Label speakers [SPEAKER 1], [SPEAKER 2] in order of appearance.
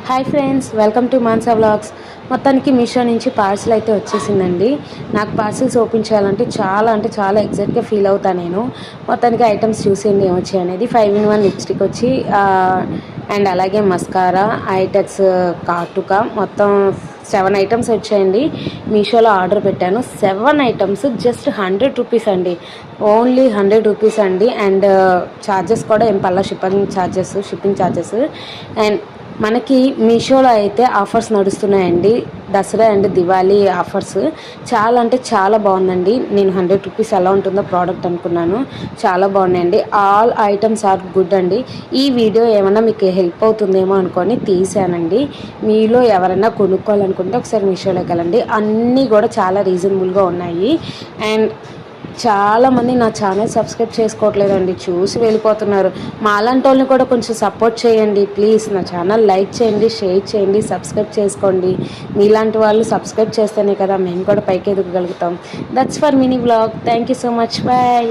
[SPEAKER 1] Hi friends, welcome to Mansa vlogs. మొత్తానికి మీషో నుంచి parcel అయితే వచ్చేసిందండి. నాకు పార్సిల్స్ ఓపెన్ చేయాలంటే చాలా ఎగ్జైట్గా ఫీల్ అవుతాను నేను. మొత్తానికి ఐటమ్స్ చూసేయండి ఏమొచ్చాయి అనేది. 5-in-1 లిప్స్టిక్ వచ్చి అండ్ అలాగే మస్కారా, ఐటెక్స్ కాటుక, మొత్తం 7 ఐటమ్స్ వచ్చాయండి. మీషోలో ఆర్డర్ పెట్టాను. 7 ఐటమ్స్ జస్ట్ 100 రూపీస్ అండి. ఓన్లీ 100 రూపీస్ అండి. అండ్ ఛార్జెస్ కూడా ఏం పర్లా, షిప్పింగ్ ఛార్జెస్. అండ్ మనకి మీషోలో అయితే ఆఫర్స్ నడుస్తున్నాయండి. దసరా అండ్ దివాళీ ఆఫర్స్ చాలా బాగుందండి. నేను 100 రూపీస్ ఎలా ఉంటుందో ప్రోడక్ట్ అనుకున్నాను. చాలా బాగున్నాయండి. ఆల్ ఐటమ్స్ ఆర్ గుడ్ అండి. ఈ వీడియో ఏమన్నా మీకు హెల్ప్ అవుతుందేమో అనుకొని తీసానండి. మీలో ఎవరైనా కొనుక్కోవాలనుకుంటే ఒకసారి మీషోలోకి వెళ్ళండి. అన్నీ కూడా చాలా రీజనబుల్గా ఉన్నాయి. అండ్ చాలామంది నా ఛానల్ సబ్స్క్రైబ్ చేసుకోవట్లేదండి, చూసి వెళ్ళిపోతున్నారు. మాలాంటి వాళ్ళని కూడా కొంచెం సపోర్ట్ చేయండి ప్లీజ్. నా ఛానల్ లైక్ చేయండి, షేర్ చేయండి, సబ్స్క్రైబ్ చేసుకోండి. మీలాంటి వాళ్ళు సబ్స్క్రైబ్ చేస్తేనే కదా మేము కూడా పైకి ఎదగగలుగుతాం. That's for mini vlog. Thank you so much. Bye.